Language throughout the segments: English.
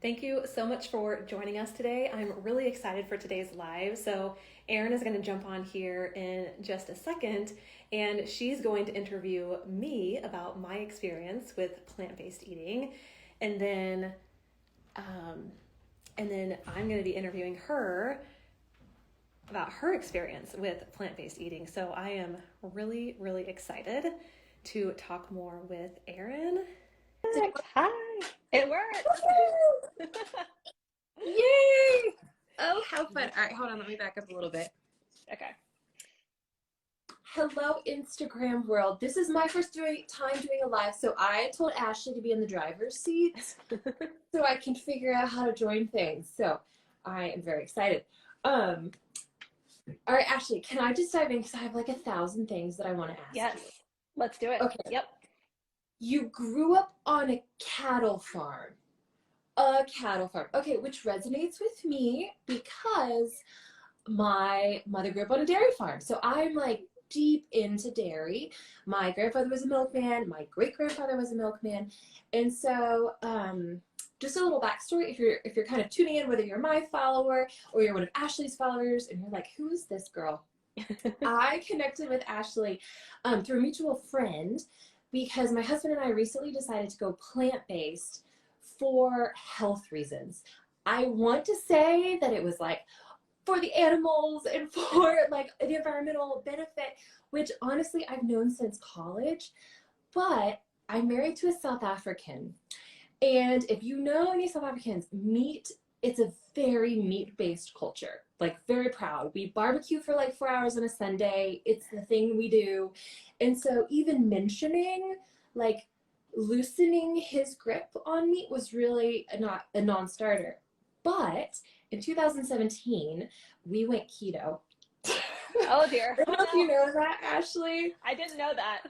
Thank you so much for joining us today. I'm really excited for today's live. So, Erin is going to jump on here in just a second, and she's going to interview me about my experience with plant-based eating, and then, um, and then I'm going to be interviewing her about her experience with plant-based eating. So, I am really, really excited to talk more with Erin. Hi, it worked. Yay! Oh, how fun. All right, hold on. Let me back up a little bit. Okay. Hello, Instagram world. This is my first time doing a live, so I told Ashley to be in the driver's seat so I can figure out how to join things. So I am very excited. All right, Ashley, can I just dive in? Because I have like 1,000 things that I want to ask Yes, you. let's do it. Okay. Yep. You grew up on a cattle farm. A cattle farm. Okay, which resonates with me because my mother grew up on a dairy farm. So I'm like deep into dairy. My grandfather was a milkman. My great grandfather was a milkman. And so, just a little backstory. If you're kind of tuning in, whether you're my follower or you're one of Ashley's followers, and you're like, who is this girl? I connected with Ashley through a mutual friend because my husband and I recently decided to go plant-based for health reasons. I want to say that it was like for the animals and for like the environmental benefit, which honestly I've known since college. But I'm married to a South African. And if you know any South Africans, meat, it's a very meat-based culture, like very proud. We barbecue for like 4 hours on a Sunday. It's the thing we do. And so even mentioning like loosening his grip on meat was really not a non-starter. But in 2017, we went keto. Oh dear. I Oh don't know if you no. know that, Ashley. I didn't know that.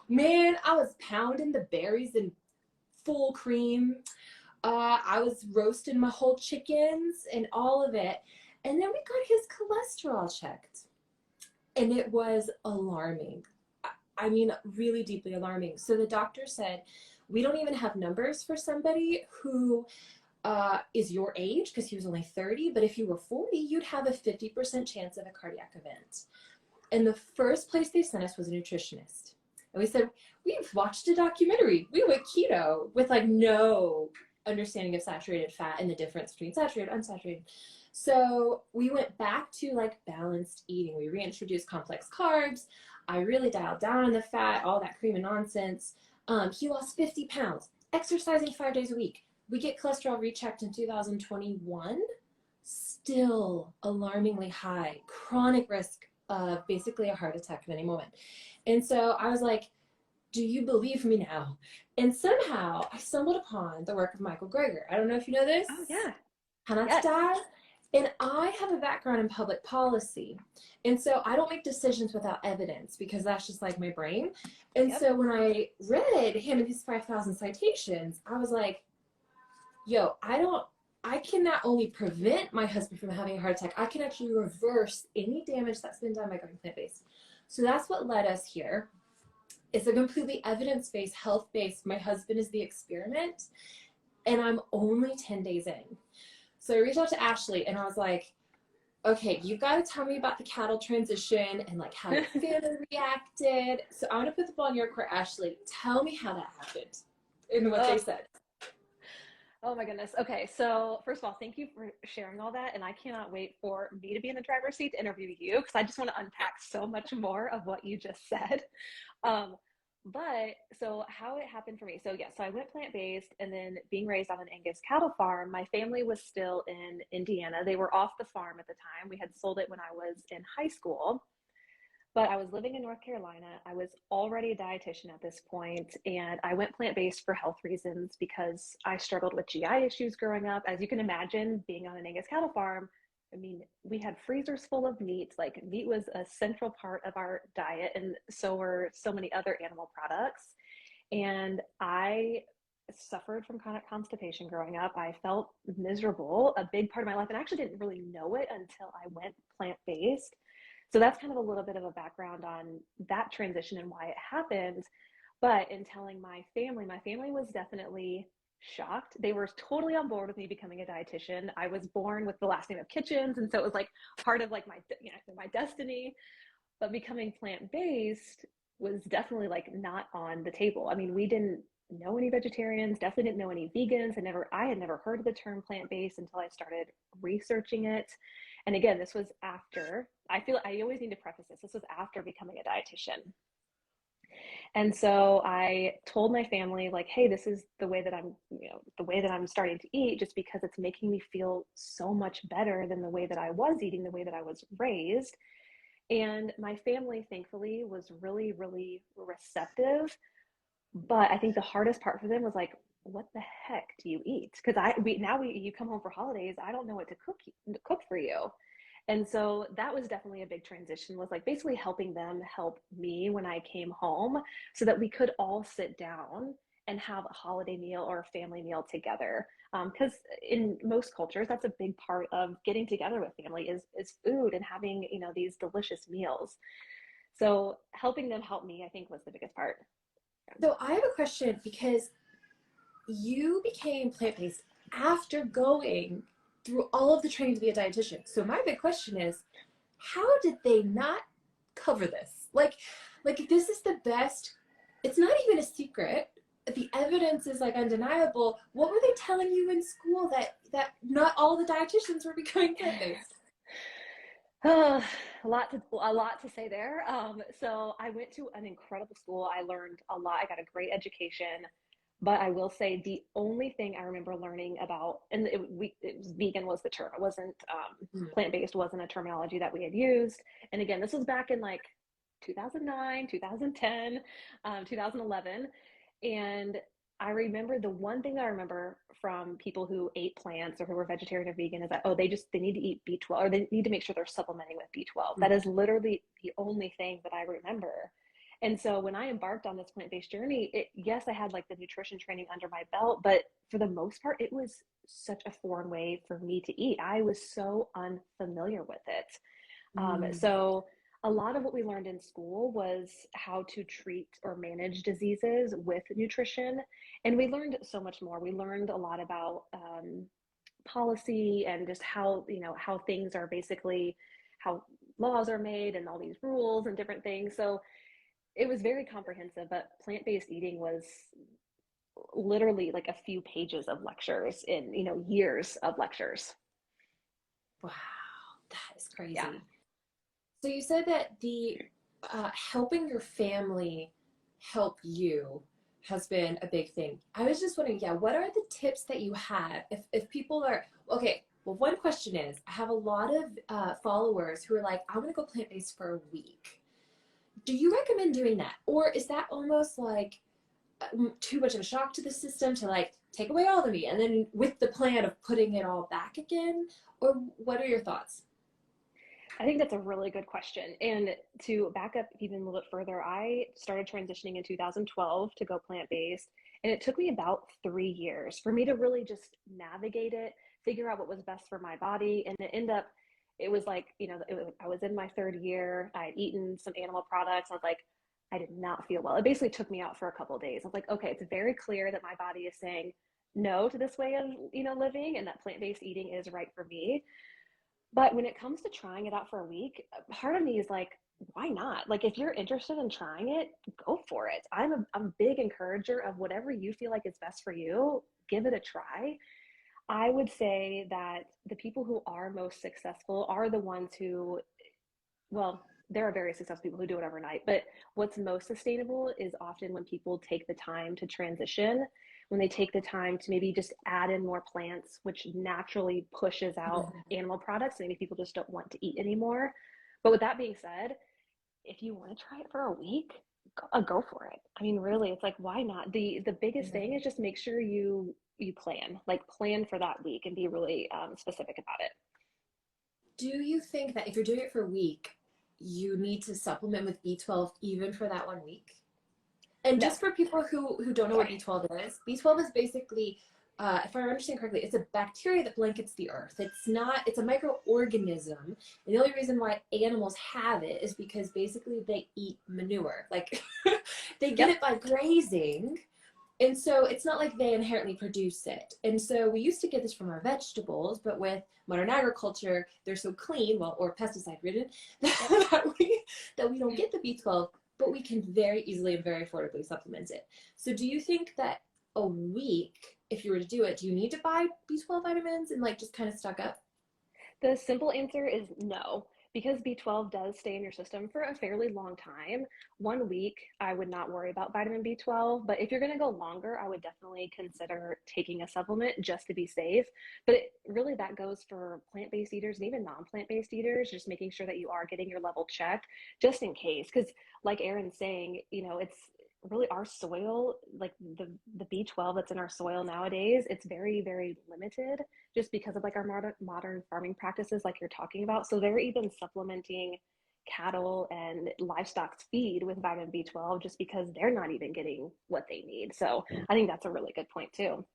Man, I was pounding the berries in full cream. I was roasting my whole chickens and all of it. And then we got his cholesterol checked. And it was alarming. I mean, really deeply alarming. So the doctor said, we don't even have numbers for somebody who is your age, because he was only 30, but if you were 40, you'd have a 50% chance of a cardiac event. And the first place they sent us was a nutritionist. And we said, we've watched a documentary. We went keto with like no understanding of saturated fat and the difference between saturated and unsaturated. So we went back to like balanced eating. We reintroduced complex carbs. I really dialed down on the fat, all that cream and nonsense. He lost 50 pounds, exercising 5 days a week. We get cholesterol rechecked in 2021, still alarmingly high, chronic risk of basically a heart attack at any moment. And so I was like, do you believe me now? And somehow I stumbled upon the work of Michael Greger. I don't know if you know this. Oh yeah. How Not to Yes. Die. And I have a background in public policy. And so I don't make decisions without evidence because that's just like my brain. And Yep. so when I read him and his 5,000 citations, I was like, yo, I can not only prevent my husband from having a heart attack, I can actually reverse any damage that's been done by going plant-based. So that's what led us here. It's a completely evidence-based, health-based. My husband is the experiment, and I'm only 10 days in. So I reached out to Ashley, and I was like, okay, you got to tell me about the cattle transition and like how your family reacted. So I'm going to put the ball in your court, Ashley. Tell me how that happened and what they Oh, said. oh my goodness. Okay, so first of all, thank you for sharing all that, and I cannot wait for me to be in the driver's seat to interview you because I just want to unpack so much more of what you just said. Um, but so how it happened for me. So yeah, so I went plant-based, and then being raised on an Angus cattle farm, my family was still in Indiana. They were off the farm at the time. We had sold it when I was in high school. But I was living in North Carolina. I was already a dietitian at this point, and I went plant-based for health reasons because I struggled with GI issues growing up. As you can imagine, being on an Angus cattle farm, I mean, we had freezers full of meat. Like meat was a central part of our diet, and so were so many other animal products. And I suffered from chronic constipation growing up. I felt miserable a big part of my life, and I actually didn't really know it until I went plant-based. So that's kind of a little bit of a background on that transition and why it happened. But in telling my family was definitely shocked. They were totally on board with me becoming a dietitian. I was born with the last name of Kitchens, and so it was like part of like my, you know, my destiny. But becoming plant-based was definitely like not on the table. I mean, we didn't know any vegetarians, definitely didn't know any vegans. I had never heard of the term plant-based until I started researching it. And again, this was after, I feel I always need to preface this. This was after becoming a dietitian. And so I told my family, like, hey, this is the way that the way that I'm starting to eat, just because it's making me feel so much better than the way that I was eating, the way that I was raised. And my family, thankfully, was really, really receptive. But I think the hardest part for them was like, what the heck do you eat? Because you come home for holidays, I don't know what to cook for you. And so that was definitely a big transition, was like basically helping them help me when I came home so that we could all sit down and have a holiday meal or a family meal together. Because in most cultures, that's a big part of getting together with family is food and having, you know, these delicious meals. So helping them help me, I think, was the biggest part. So I have a question because you became plant-based after going through all of the training to be a dietitian. So my big question is, how did they not cover this? Like this is the best. It's not even a secret. The evidence is like undeniable. What were they telling you in school that not all the dietitians were becoming plant-based? A lot to say there. So I went to an incredible school. I learned a lot. I got a great education. But I will say the only thing I remember learning about, and it was vegan was the term. It wasn't Mm. plant-based wasn't a terminology that we had used. And again, this was back in like 2009, 2010, 2011. And I remember the one thing that I remember from people who ate plants or who were vegetarian or vegan is that, oh, they need to eat B12 or they need to make sure they're supplementing with B12. That Mm. is literally the only thing that I remember. And so when I embarked on this plant-based journey, yes, I had like the nutrition training under my belt, but for the most part, it was such a foreign way for me to eat. I was so unfamiliar with it. Mm. So a lot of what we learned in school was how to treat or manage diseases with nutrition. And we learned so much more. We learned a lot about policy and just how, you know, how things are basically, how laws are made and all these rules and different things. So it was very comprehensive, but plant-based eating was literally like a few pages of lectures in, you know, years of lectures. Wow, that is Yeah. crazy. So you said that the helping your family help you has been a big thing. I was just wondering, yeah, what are the tips that you have if people are okay? Well, one question is, I have a lot of followers who are like, I want to go plant based for a week. Do you recommend doing that, or is that almost like too much of a shock to the system to like take away all the meat and then with the plan of putting it all back again? Or what are your thoughts? I think that's a really good question. And to back up even a little bit further, I started transitioning in 2012 to go plant-based, and it took me about 3 years for me to really just navigate it, figure out what was best for my body, and it was like, you know, I was in my third year. I had eaten some animal products. I was like, I did not feel well. It basically took me out for a couple of days. I was like, okay, it's very clear that my body is saying no to this way of, you know, living, and that plant-based eating is right for me. But when it comes to trying it out for a week, part of me is like, why not? Like, if you're interested in trying it, go for it. I'm a big encourager of whatever you feel like is best for you, give it a try. I would say that the people who are most successful are the ones who, well, there are very successful people who do it overnight, but what's most sustainable is often when people take the time to transition, when they take the time to maybe just add in more plants, which naturally pushes out animal products. Maybe people just don't want to eat anymore. But with that being said, if you want to try it for a week, go for it. I mean, really, it's like, why not? The biggest thing is just make sure you plan, like plan for that week and be really specific about it. Do you think that if you're doing it for a week, you need to supplement with B12 even for that 1 week? And No, just for people who don't know what sorry. B12 is basically, if I understand correctly, it's a bacteria that blankets the earth. It's a microorganism. And the only reason why animals have it is because basically they eat manure. Like they get Yep. it by grazing. And so it's not like they inherently produce it. And so we used to get this from our vegetables, but with modern agriculture, they're so clean, well, or pesticide ridden, Yep. that we don't get the B12, but we can very easily and very affordably supplement it. So do you think that a week, if you were to do it, do you need to buy B12 vitamins and like just kind of stock up? The simple answer is no, because B12 does stay in your system for a fairly long time. 1 week, I would not worry about vitamin B12, but if you're going to go longer, I would definitely consider taking a supplement just to be safe. But really, that goes for plant based eaters and even non plant based eaters, just making sure that you are getting your level checked just in case. Because, like Erin's saying, it's really our soil, like the B12 that's in our soil nowadays, it's very, very limited just because of like our modern farming practices, like you're talking about. So they're even supplementing cattle and livestock's feed with vitamin B12 just because they're not even getting what they need. So I think that's a really good point too.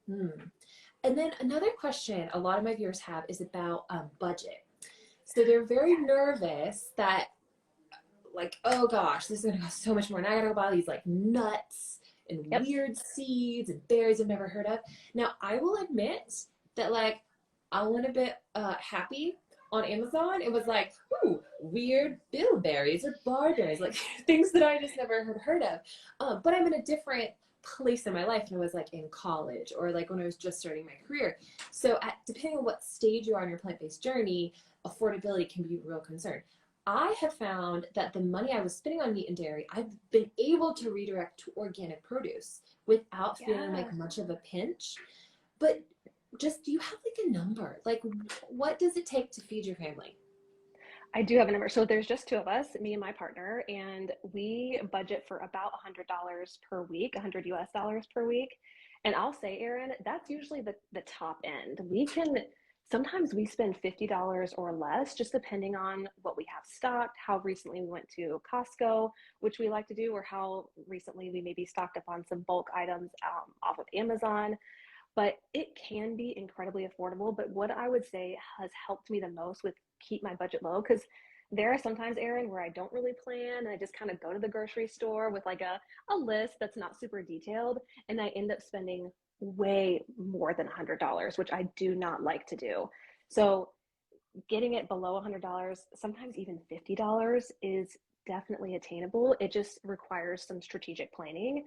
Hmm. And then another question a lot of my viewers have is about budget. So they're very nervous that, like, oh gosh, this is gonna cost so much more. And I gotta go buy all these like nuts and Yep. weird seeds and berries I've never heard of. Now, I will admit that, like, I went a bit happy on Amazon. It was like, ooh, weird bilberries or barberries, like things that I just never had heard of. But I'm in a different place in my life and I was like in college or like when I was just starting my career. So depending on what stage you are on your plant-based journey, affordability can be a real concern. I have found that the money I was spending on meat and dairy, I've been able to redirect to organic produce without feeling Yeah. like much of a pinch. But just, do you have like a number? Like, what does it take to feed your family? I do have a number. So there's just two of us, me and my partner, and we budget for about $100 per week, 100 US dollars per week. And I'll say, Erin, that's usually the top end. Sometimes we spend $50 or less, just depending on what we have stocked, how recently we went to Costco, which we like to do, or how recently we maybe stocked up on some bulk items off of Amazon. But it can be incredibly affordable. But what I would say has helped me the most with keep my budget low, because there are sometimes, Erin, where I don't really plan and I just kind of go to the grocery store with like a list that's not super detailed, and I end up spending way more than $100, which I do not like to do. So getting it below $100, sometimes even $50 is definitely attainable. It just requires some strategic planning.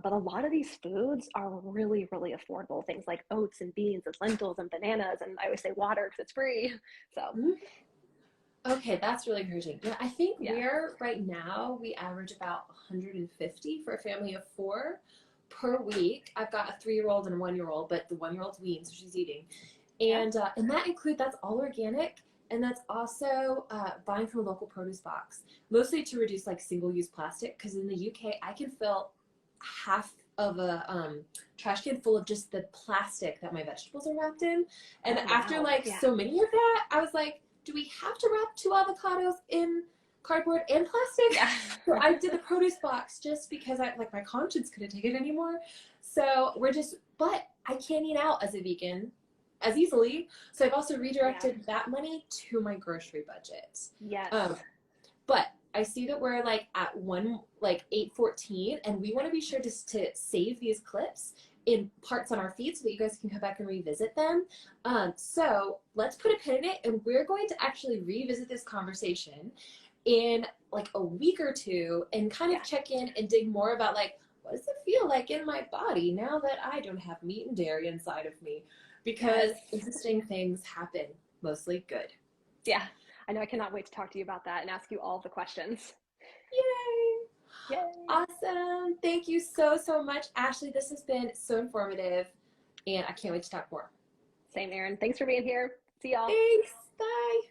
But a lot of these foods are really, really affordable. Things like oats and beans and lentils and bananas. And I always say water because it's free. So, Mhm. Okay, that's really encouraging. Yeah, I think yeah. we're right now, we average about 150 for a family of four per week. I've got a 3-year old and a 1-year old, but the 1-year old's weaned, so she's eating. Yeah. And that's all organic, and that's also buying from a local produce box, mostly to reduce like single-use plastic. Because in the UK, I can fill half of a trash can full of just the plastic that my vegetables are wrapped in. And Oh, after wow. like Yeah. so many of that, I was like, do we have to wrap 2 avocados in cardboard and plastic? Yeah. So I did the produce box just because I like my conscience couldn't take it anymore. So but I can't eat out as a vegan as easily. So I've also Yeah. redirected that money to my grocery budget. Yes. Um, but I see that we're like at 8:14, and we want to be sure to save these clips in parts on our feed so that you guys can come back and revisit them. So let's put a pin in it, and we're going to actually revisit this conversation in like a week or two and kind of Yeah. check in and dig more about like what does it feel like in my body now that I don't have meat and dairy inside of me, because Yes. interesting things happen, mostly good. Yeah. I know I cannot wait to talk to you about that and ask you all the questions. Yay! Yay. Awesome. Thank you so, so much, Ashley. This has been so informative, and I can't wait to talk more. Same, Erin. Thanks for being here. See y'all. Thanks. Bye.